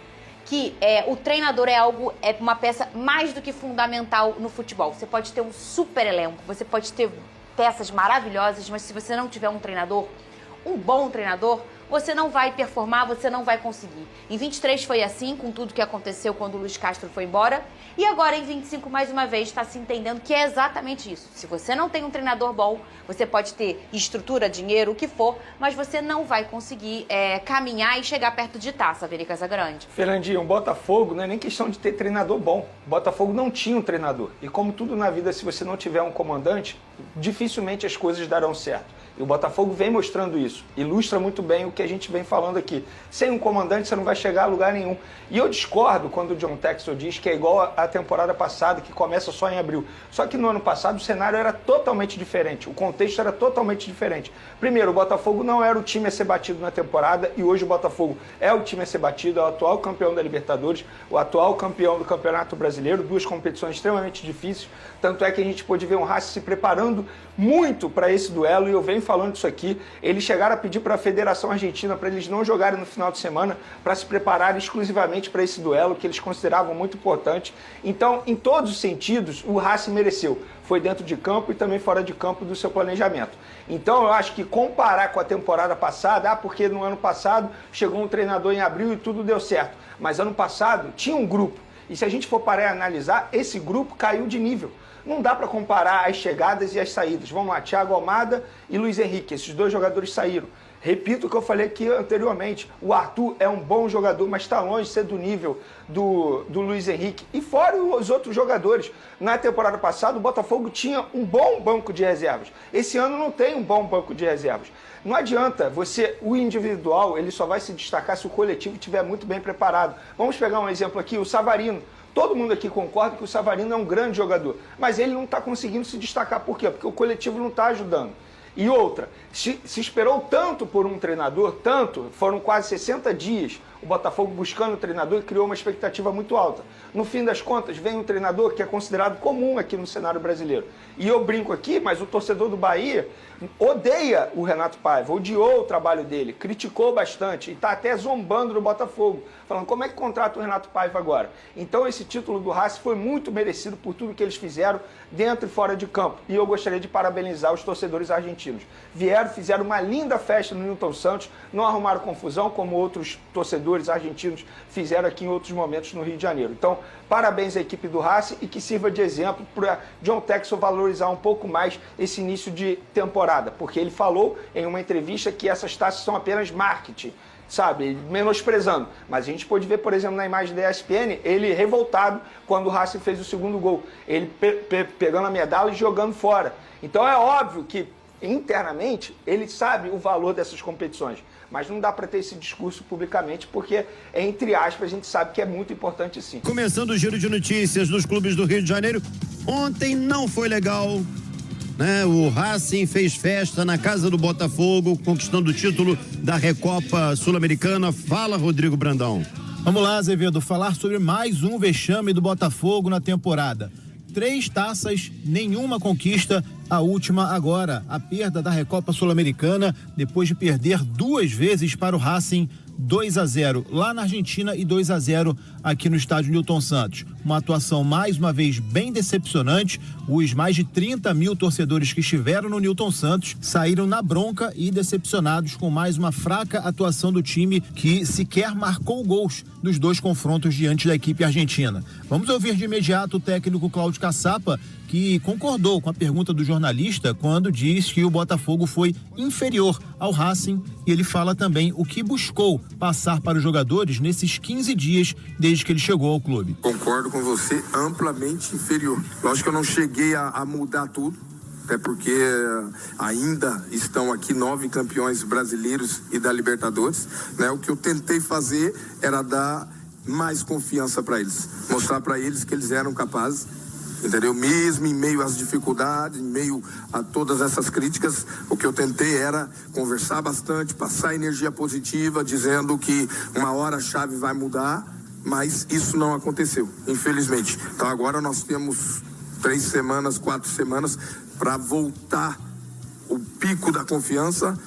que o treinador é uma peça mais do que fundamental no futebol. Você pode ter um super elenco, você pode ter peças maravilhosas, mas se você não tiver um treinador, um bom treinador, você não vai performar, você não vai conseguir. Em 23 foi assim, com tudo que aconteceu quando o Luiz Castro foi embora. E agora em 25, mais uma vez, está se entendendo que é exatamente isso. Se você não tem um treinador bom, você pode ter estrutura, dinheiro, o que for, mas você não vai conseguir caminhar e chegar perto de taça, Vene Casagrande. Fernandinho, o Botafogo não é nem questão de ter treinador bom. O Botafogo não tinha um treinador. E como tudo na vida, se você não tiver um comandante, dificilmente as coisas darão certo. E o Botafogo vem mostrando isso. Ilustra muito bem o que a gente vem falando aqui. Sem um comandante, você não vai chegar a lugar nenhum. E eu discordo quando o John Textor diz que é igual à temporada passada, que começa só em abril. Só que no ano passado o cenário era totalmente diferente. O contexto era totalmente diferente. Primeiro, o Botafogo não era o time a ser batido na temporada e hoje o Botafogo é o time a ser batido, é o atual campeão da Libertadores, o atual campeão do Campeonato Brasileiro, 2 competições extremamente difíceis. Tanto é que a gente pôde ver um Racing se preparando muito para esse duelo e eu venho falando disso aqui. Eles chegaram a pedir para a Federação Argentina para eles não jogarem no final de semana, para se prepararem exclusivamente para esse duelo que eles consideravam muito importante. Então, em todos os sentidos, o Racing mereceu. Foi dentro de campo e também fora de campo do seu planejamento. Então, eu acho que comparar com a temporada passada, porque no ano passado chegou um treinador em abril e tudo deu certo. Mas ano passado tinha um grupo. E se a gente for parar e analisar, esse grupo caiu de nível. Não dá para comparar as chegadas e as saídas. Vamos lá, Thiago Almada e Luiz Henrique. Esses 2 jogadores saíram. Repito o que eu falei aqui anteriormente. O Arthur é um bom jogador, mas está longe de ser do nível do Luiz Henrique. E fora os outros jogadores. Na temporada passada, o Botafogo tinha um bom banco de reservas. Esse ano não tem um bom banco de reservas. Não adianta o individual, ele só vai se destacar se o coletivo estiver muito bem preparado. Vamos pegar um exemplo aqui, o Savarino. Todo mundo aqui concorda que o Savarino é um grande jogador, mas ele não está conseguindo se destacar. Por quê? Porque o coletivo não está ajudando. E outra, se esperou tanto por um treinador, foram quase 60 dias o Botafogo buscando um treinador e criou uma expectativa muito alta. No fim das contas, vem um treinador que é considerado comum aqui no cenário brasileiro. E eu brinco aqui, mas o torcedor do Bahia odeia o Renato Paiva, odiou o trabalho dele, criticou bastante e está até zombando do Botafogo, falando como é que contrata o Renato Paiva agora. Então esse título do Racing foi muito merecido por tudo que eles fizeram dentro e fora de campo. E eu gostaria de parabenizar os torcedores argentinos. Fizeram uma linda festa no Newton Santos, não arrumaram confusão como outros torcedores torcedores argentinos fizeram aqui em outros momentos no Rio de Janeiro. Então, parabéns à equipe do Racing e que sirva de exemplo para John Textor valorizar um pouco mais esse início de temporada, porque ele falou em uma entrevista que essas taças são apenas marketing, sabe, menosprezando. Mas a gente pôde ver, por exemplo, na imagem da ESPN, ele revoltado quando o Racing fez o segundo gol. Ele pegando a medalha e jogando fora. Então é óbvio que, internamente, ele sabe o valor dessas competições. Mas não dá para ter esse discurso publicamente, porque, entre aspas, a gente sabe que é muito importante sim. Começando o giro de notícias dos clubes do Rio de Janeiro. Ontem não foi legal, né? O Racing fez festa na casa do Botafogo, conquistando o título da Recopa Sul-Americana. Fala, Rodrigo Brandão. Vamos lá, Azevedo, falar sobre mais um vexame do Botafogo na temporada. 3 taças, nenhuma conquista, a última agora, a perda da Recopa Sul-Americana, depois de perder 2 vezes para o Racing, 2-0 lá na Argentina e 2-0 aqui no estádio Newton Santos. Uma atuação mais uma vez bem decepcionante. Os mais de 30 mil torcedores que estiveram no Newton Santos saíram na bronca e decepcionados com mais uma fraca atuação do time que sequer marcou gols nos 2 confrontos diante da equipe argentina. Vamos ouvir de imediato o técnico Cláudio Caçapa, que concordou com a pergunta do jornalista quando diz que o Botafogo foi inferior ao Racing, e ele fala também o que buscou passar para os jogadores nesses 15 dias desde que ele chegou ao clube. Concordo com você, amplamente inferior. Lógico que eu não cheguei a mudar tudo, até porque ainda estão aqui 9 campeões brasileiros e da Libertadores, né? O que eu tentei fazer era dar mais confiança para eles, mostrar para eles que eles eram capazes, entendeu? Mesmo em meio às dificuldades, em meio a todas essas críticas, o que eu tentei era conversar bastante, passar energia positiva, dizendo que uma hora a chave vai mudar, mas isso não aconteceu, infelizmente. Então agora nós temos 3 semanas, 4 semanas para voltar o pico da confiança.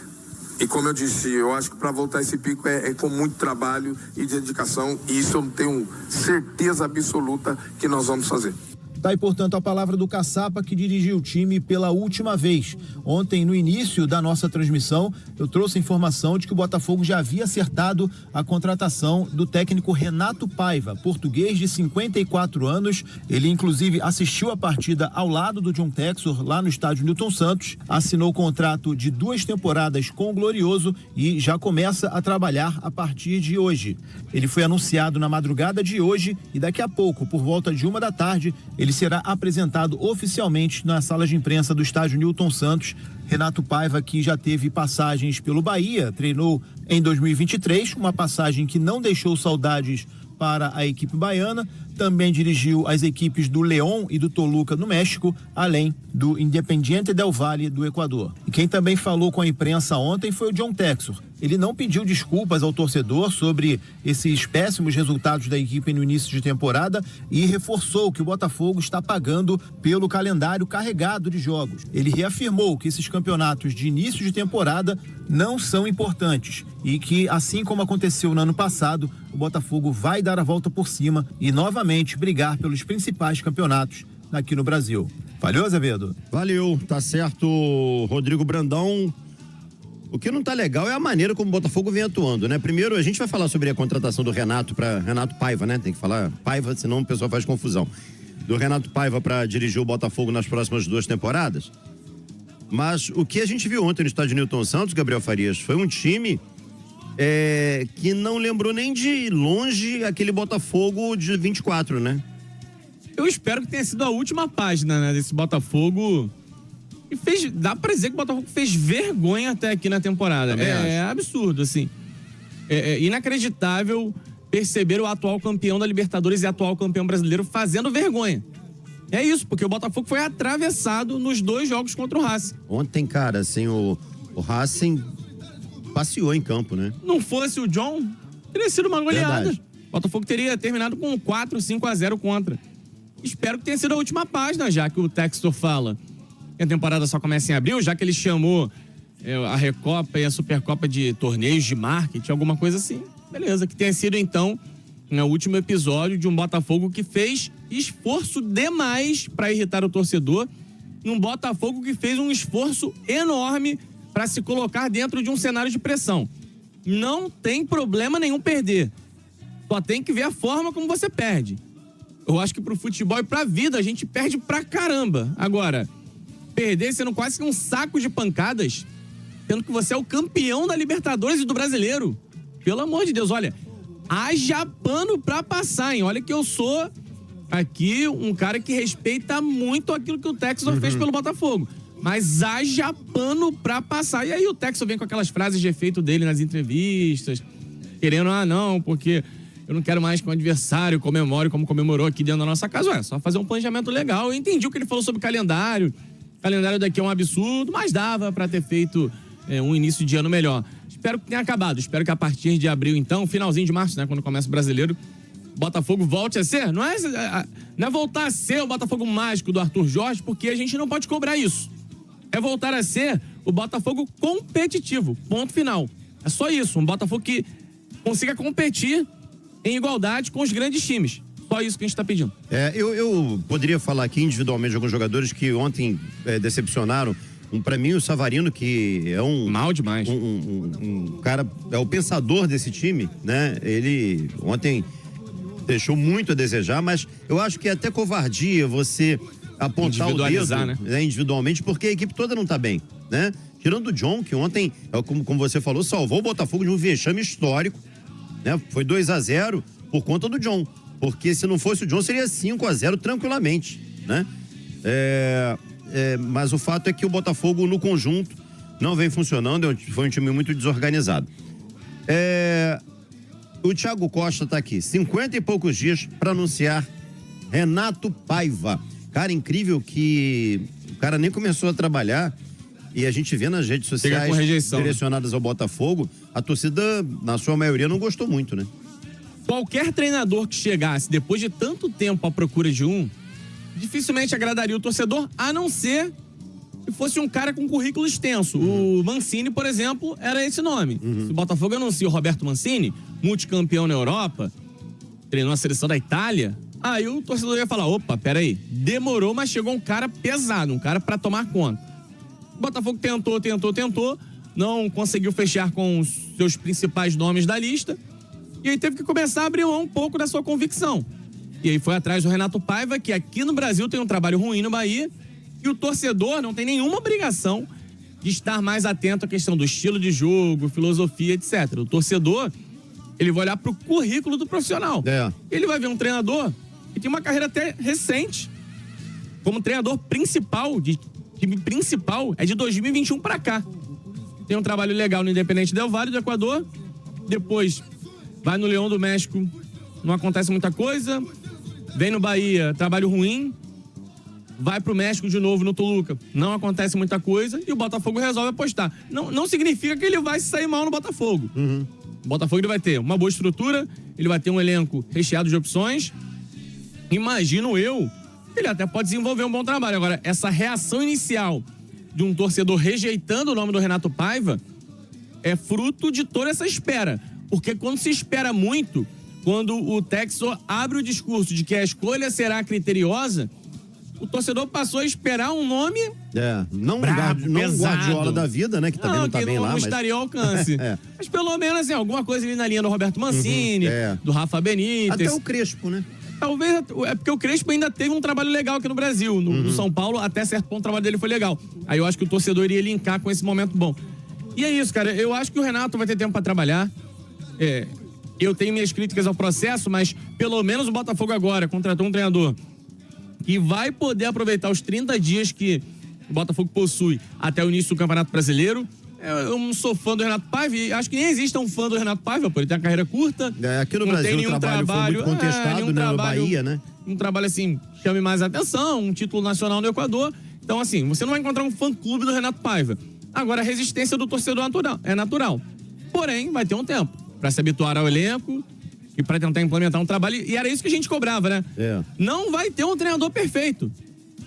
E como eu disse, eu acho que para voltar esse pico é com muito trabalho e dedicação, e isso eu tenho certeza absoluta que nós vamos fazer. Tá aí, portanto, a palavra do Caçapa, que dirigiu o time pela última vez. Ontem, no início da nossa transmissão, eu trouxe a informação de que o Botafogo já havia acertado a contratação do técnico Renato Paiva, português de 54 anos. Ele, inclusive, assistiu a partida ao lado do John Textor, lá no estádio Newton Santos, assinou o contrato de 2 temporadas com o Glorioso e já começa a trabalhar a partir de hoje. Ele foi anunciado na madrugada de hoje e daqui a pouco, por volta de 1 da tarde, ele será apresentado oficialmente na sala de imprensa do estádio Newton Santos. Renato Paiva, que já teve passagens pelo Bahia, treinou em 2023, uma passagem que não deixou saudades para a equipe baiana, também dirigiu as equipes do León e do Toluca no México, além do Independiente del Valle do Equador. E quem também falou com a imprensa ontem foi o John Textor. Ele não pediu desculpas ao torcedor sobre esses péssimos resultados da equipe no início de temporada e reforçou que o Botafogo está pagando pelo calendário carregado de jogos. Ele reafirmou que esses campeonatos de início de temporada não são importantes e que, assim como aconteceu no ano passado, o Botafogo vai dar a volta por cima e novamente brigar pelos principais campeonatos aqui no Brasil. Valeu, Azevedo? Valeu, tá certo, Rodrigo Brandão. O que não tá legal é a maneira como o Botafogo vem atuando, né? Primeiro, a gente vai falar sobre a contratação do Renato Paiva, né? Tem que falar Paiva, senão o pessoal faz confusão. Do Renato Paiva para dirigir o Botafogo nas próximas 2 temporadas. Mas o que a gente viu ontem no estádio Newton Santos, Gabriel Farias, foi um time que não lembrou nem de longe aquele Botafogo de 24, né? Eu espero que tenha sido a última página, né, desse Botafogo. E dá pra dizer que o Botafogo fez vergonha até aqui na temporada. É absurdo, assim. É inacreditável perceber o atual campeão da Libertadores e atual campeão brasileiro fazendo vergonha. É isso, porque o Botafogo foi atravessado nos 2 jogos contra o Racing. Ontem, cara, assim, o Racing passeou em campo, né? Não fosse o John, teria sido uma goleada. Verdade. O Botafogo teria terminado com 4-5-0 contra. Espero que tenha sido a última página, já que o Textor fala que a temporada só começa em abril, já que ele chamou a Recopa e a Supercopa de torneios de marketing, alguma coisa assim. Beleza, que tenha sido, então, o último episódio de um Botafogo que fez esforço demais para irritar o torcedor, e um Botafogo que fez um esforço enorme para se colocar dentro de um cenário de pressão. Não tem problema nenhum perder. Só tem que ver a forma como você perde. Eu acho que pro futebol e pra vida a gente perde pra caramba. Agora, perder sendo quase que um saco de pancadas, sendo que você é o campeão da Libertadores e do Brasileiro. Pelo amor de Deus, olha, haja pano pra passar, hein? Olha que eu sou aqui um cara que respeita muito aquilo que o Textor fez pelo Botafogo. Mas haja pano pra passar. E aí o Textor vem com aquelas frases de efeito dele nas entrevistas, querendo, não, porque eu não quero mais que o adversário comemore como comemorou aqui dentro da nossa casa. Ué, só fazer um planejamento legal. Eu entendi o que ele falou sobre calendário. O calendário daqui é um absurdo, mas dava pra ter feito um início de ano melhor. Espero que tenha acabado. Espero que a partir de abril, então, finalzinho de março, né, quando começa o Brasileiro, Botafogo volte a ser. Não é voltar a ser o Botafogo mágico do Arthur Jorge, porque a gente não pode cobrar isso. É voltar a ser o Botafogo competitivo. Ponto final. É só isso. Um Botafogo que consiga competir em igualdade com os grandes times. Só isso que a gente está pedindo. Eu poderia falar aqui individualmente de alguns jogadores que ontem decepcionaram. Para mim, o Savarino, que é mal demais. Um cara, é o pensador desse time, né? Ele ontem deixou muito a desejar, mas eu acho que é até covardia você apontar o dedo, né, individualmente, porque a equipe toda não tá bem, né? Tirando o John, que ontem, como você falou, salvou o Botafogo de um vexame histórico, né? Foi 2-0 por conta do John, porque se não fosse o John seria 5-0 tranquilamente, né? Mas o fato é que o Botafogo no conjunto não vem funcionando, foi um time muito desorganizado. O Thiago Costa está aqui, 50 e poucos dias para anunciar Renato Paiva. Cara, incrível que o cara nem começou a trabalhar e a gente vê nas redes sociais direcionadas ao Botafogo, a torcida, na sua maioria, não gostou muito, né? Qualquer treinador que chegasse depois de tanto tempo à procura de dificilmente agradaria o torcedor, a não ser que fosse um cara com currículo extenso. O Mancini, por exemplo, era esse nome. Se o Botafogo anuncia o Roberto Mancini, multicampeão na Europa, treinou a seleção da Itália, aí o torcedor ia falar, opa, peraí, demorou, mas chegou um cara pesado, um cara pra tomar conta. O Botafogo tentou, não conseguiu fechar com os seus principais nomes da lista, e aí teve que começar a abrir mão um pouco da sua convicção. E aí foi atrás do Renato Paiva, que aqui no Brasil tem um trabalho ruim no Bahia, e o torcedor não tem nenhuma obrigação de estar mais atento à questão do estilo de jogo, filosofia, etc. O torcedor, ele vai olhar pro currículo do profissional. Ele vai ver um treinador que tem uma carreira até recente, como treinador principal, de time principal, é de 2021 para cá. Tem um trabalho legal no Independente Del Valle do Equador, depois vai no Leão do México, não acontece muita coisa, vem no Bahia, trabalho ruim, vai pro México de novo no Toluca, não acontece muita coisa e o Botafogo resolve apostar. Não significa que ele vai sair mal no Botafogo. O Botafogo ele vai ter uma boa estrutura, ele vai ter um elenco recheado de opções. Imagino eu, ele até pode desenvolver um bom trabalho. Agora, essa reação inicial de um torcedor rejeitando o nome do Renato Paiva é fruto de toda essa espera. Porque quando se espera muito, quando o Textor abre o discurso de que a escolha será criteriosa, o torcedor passou a esperar um nome não brabo, um Guardiola da vida, né? Que também não tá bem lá. Não estaria ao alcance. Mas pelo menos assim, alguma coisa ali na linha do Roberto Mancini, do Rafa Benítez. Até o Crespo, né? Talvez, é porque o Crespo ainda teve um trabalho legal aqui no Brasil. No São Paulo, até certo ponto, o trabalho dele foi legal. Aí eu acho que o torcedor iria linkar com esse momento bom. E é isso, cara. Eu acho que o Renato vai ter tempo pra trabalhar. Eu tenho minhas críticas ao processo, mas pelo menos o Botafogo agora contratou um treinador que vai poder aproveitar os 30 dias que o Botafogo possui até o início do Campeonato Brasileiro. Eu não sou fã do Renato Paiva e acho que nem existe um fã do Renato Paiva, porque ele tem uma carreira curta. Aqui no Brasil o trabalho foi muito contestado, né, no Bahia, né? Um trabalho assim, chame mais atenção, um título nacional no Equador. Então assim, você não vai encontrar um fã-clube do Renato Paiva. Agora a resistência do torcedor é natural. Porém, vai ter um tempo para se habituar ao elenco e para tentar implementar um trabalho. E era isso que a gente cobrava, né? Não vai ter um treinador perfeito.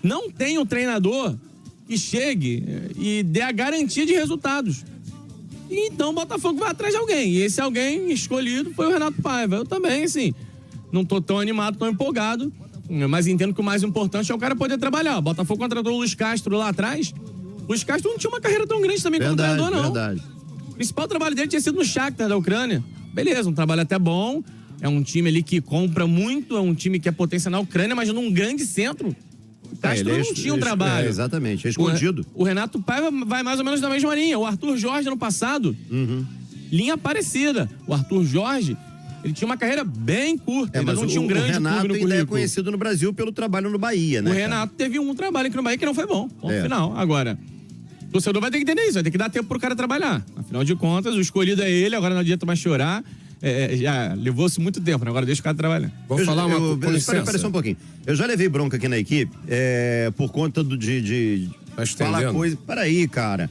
Não tem um treinador que chegue e dê a garantia de resultados. E então o Botafogo vai atrás de alguém. E esse alguém escolhido foi o Renato Paiva. Eu também, assim, não tô tão animado, tão empolgado, mas entendo que o mais importante é o cara poder trabalhar. O Botafogo contratou o Luiz Castro lá atrás. O Luiz Castro não tinha uma carreira tão grande também como treinador, não. principal trabalho dele tinha sido no Shakhtar da Ucrânia. Beleza, um trabalho até bom. É um time ali que compra muito, é um time que é potência na Ucrânia, mas num grande centro. O Castro não tinha um trabalho. Exatamente, é escondido. O Renato Paiva vai mais ou menos da mesma linha. O Arthur Jorge, ano passado, linha parecida. O Arthur Jorge, ele tinha uma carreira bem curta, mas não tinha um grande clube no currículo. O Renato ainda é conhecido no Brasil pelo trabalho no Bahia, né? O Renato teve um trabalho aqui no Bahia que não foi bom. Ponto final. Agora, o torcedor vai ter que entender isso, vai ter que dar tempo pro cara trabalhar. Afinal de contas, o escolhido é ele, agora não adianta mais chorar. Já levou-se muito tempo, né? Agora deixa o cara trabalhar. Vamos falar uma coisa. Espera só um pouquinho. Eu já levei bronca aqui na equipe por conta de falar coisas. Peraí, cara.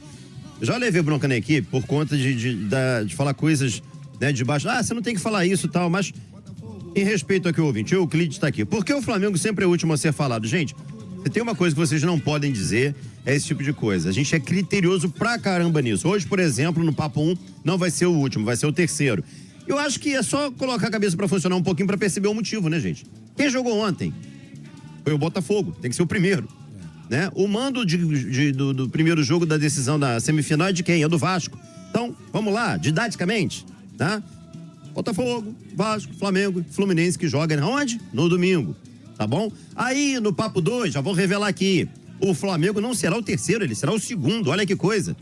Eu já levei bronca na equipe por conta de falar coisas, né, de baixo. Você não tem que falar isso e tal, mas em respeito aqui ao ouvinte, o Euclides está aqui. Por que o Flamengo sempre é o último a ser falado? Gente, se tem uma coisa que vocês não podem dizer, é esse tipo de coisa. A gente é criterioso pra caramba nisso. Hoje, por exemplo, no Papo 1, não vai ser o último, vai ser o terceiro. Eu acho que é só colocar a cabeça pra funcionar um pouquinho pra perceber o motivo, né, gente? Quem jogou ontem foi o Botafogo, tem que ser o primeiro, né? O mando do primeiro jogo da decisão da semifinal é de quem? É do Vasco. Então, vamos lá, didaticamente, tá? Botafogo, Vasco, Flamengo, Fluminense que joga onde? No domingo, tá bom? Aí, no Papo 2, já vou revelar aqui, o Flamengo não será o terceiro, ele será o segundo, olha que coisa.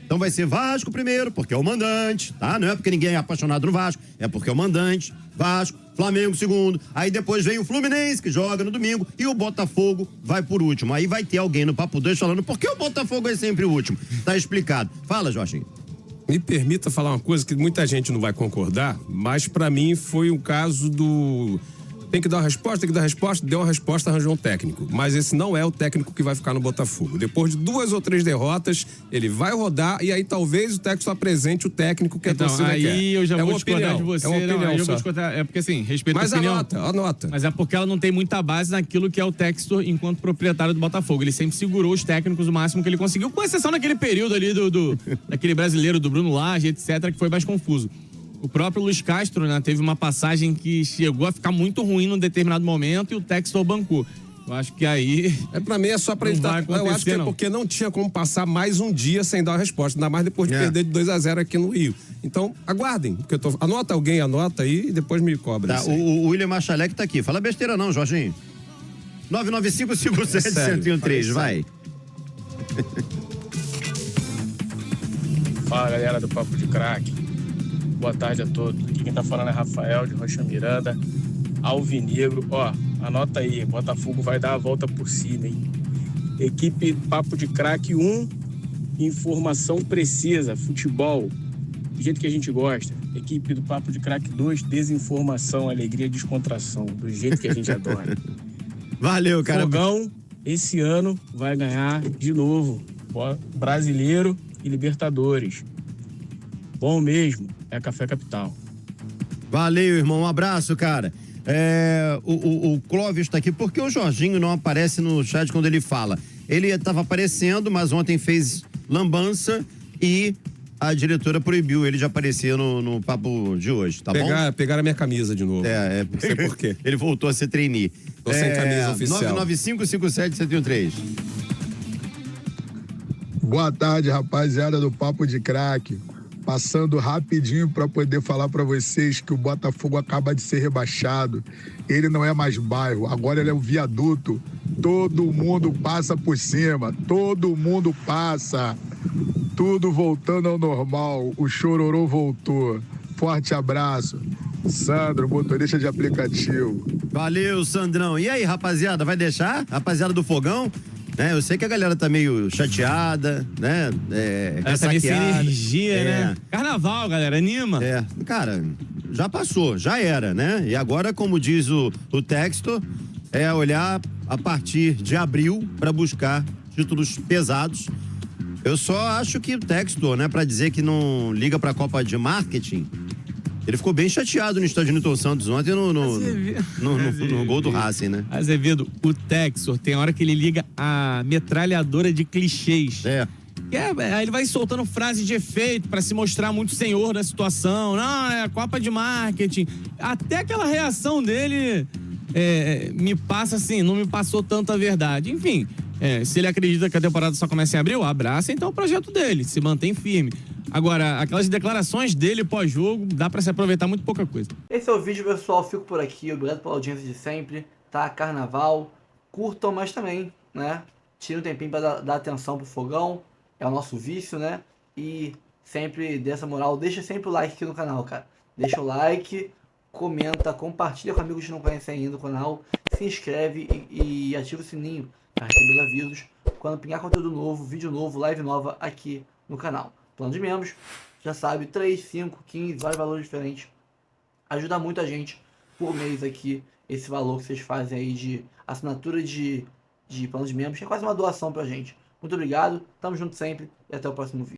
Então vai ser Vasco primeiro, porque é o mandante, tá? Não é porque ninguém é apaixonado no Vasco, é porque é o mandante, Vasco, Flamengo segundo, aí depois vem o Fluminense, que joga no domingo, e o Botafogo vai por último. Aí vai ter alguém no Papo 2 falando, por que o Botafogo é sempre o último? Tá explicado. Fala, Jorginho. Me permita falar uma coisa que muita gente não vai concordar, mas pra mim foi o caso do... Tem que dar uma resposta, deu uma resposta, arranjou um técnico. Mas esse não é o técnico que vai ficar no Botafogo. Depois de 2 ou 3 derrotas, ele vai rodar e aí talvez o técnico apresente o técnico que a torcida quer. Aí eu já vou discordar de você. É uma opinião eu vou discordar, é porque assim, respeito a opinião. Mas anota. Mas é porque ela não tem muita base naquilo que é o Textor enquanto proprietário do Botafogo. Ele sempre segurou os técnicos o máximo que ele conseguiu, com exceção naquele período ali daquele brasileiro, do Bruno Lage, etc., que foi mais confuso. O próprio Luiz Castro, né, teve uma passagem que chegou a ficar muito ruim num determinado momento e o Textor bancou. Eu acho que aí... Pra mim é só pra ele estar... Eu acho que é porque não tinha como passar mais um dia sem dar uma resposta, ainda mais depois de perder de 2-0 aqui no Rio. Então, aguardem, porque anota aí e depois me cobra. Tá, o William Machalek tá aqui. Fala besteira não, Jorginho. 99557-1013, vai. Fala, galera do Papo de Craque. Boa tarde a todos. Aqui quem tá falando é Rafael de Rocha Miranda, Alvinegro. Ó, anota aí, Botafogo vai dar a volta por cima, hein? Equipe Papo de Craque 1, informação precisa, futebol, do jeito que a gente gosta. Equipe do Papo de Craque 2, desinformação, alegria, descontração, do jeito que a gente adora. Valeu, cara. Fogão, esse ano vai ganhar de novo. Brasileiro e Libertadores. Bom mesmo. É Café Capital. Valeu, irmão. Um abraço, cara. O Clóvis está aqui. Por que o Jorginho não aparece no chat quando ele fala? Ele estava aparecendo, mas ontem fez lambança e a diretora proibiu ele de aparecer no papo de hoje, tá bom? Pegaram a minha camisa de novo. Não sei por quê. Ele voltou a ser trainee. Tô sem camisa oficial. 99557-1013. Boa tarde, rapaziada do Papo de Craque. Passando rapidinho para poder falar para vocês que o Botafogo acaba de ser rebaixado. Ele não é mais bairro, agora ele é um viaduto. Todo mundo passa por cima, todo mundo passa. Tudo voltando ao normal, o chororô voltou. Forte abraço. Sandro, motorista de aplicativo. Valeu, Sandrão. E aí, rapaziada, vai deixar? Rapaziada do Fogão? Eu sei que a galera tá meio chateada, né? Essa energia, né? Carnaval, galera, anima. Cara, já passou, já era, né? E agora, como diz o Textor, é olhar a partir de abril para buscar títulos pesados. Eu só acho que o Textor, né, para dizer que não liga pra Copa de Marketing, ele ficou bem chateado no estádio Newton Santos ontem no gol do Racing, né? Azevedo, o Textor tem hora que ele liga a metralhadora de clichês. Aí ele vai soltando frases de efeito pra se mostrar muito senhor da situação. Não, é Copa de Marketing. Até aquela reação dele me passa assim, não me passou tanta verdade. Enfim, se ele acredita que a temporada só começa em abril, abraça então o projeto dele, se mantém firme. Agora, aquelas declarações dele pós-jogo, dá pra se aproveitar muito pouca coisa. Esse é o vídeo, pessoal. Fico por aqui. Obrigado pela audiência de sempre. Tá? Carnaval. Curtam, mas também, né? Tira um tempinho pra dar atenção pro fogão. É o nosso vício, né? E sempre dê essa moral. Deixa sempre o like aqui no canal, cara. Deixa o like, comenta, compartilha com amigos que não conhecem ainda o canal. Se inscreve e ativa o sininho para receber os avisos quando pingar conteúdo novo, vídeo novo, live nova aqui no canal. Plano de membros, já sabe, 3, 5, 15, vários valores diferentes. Ajuda muito a gente por mês aqui, esse valor que vocês fazem aí de assinatura de plano de membros, que é quase uma doação pra gente. Muito obrigado, tamo junto sempre e até o próximo vídeo.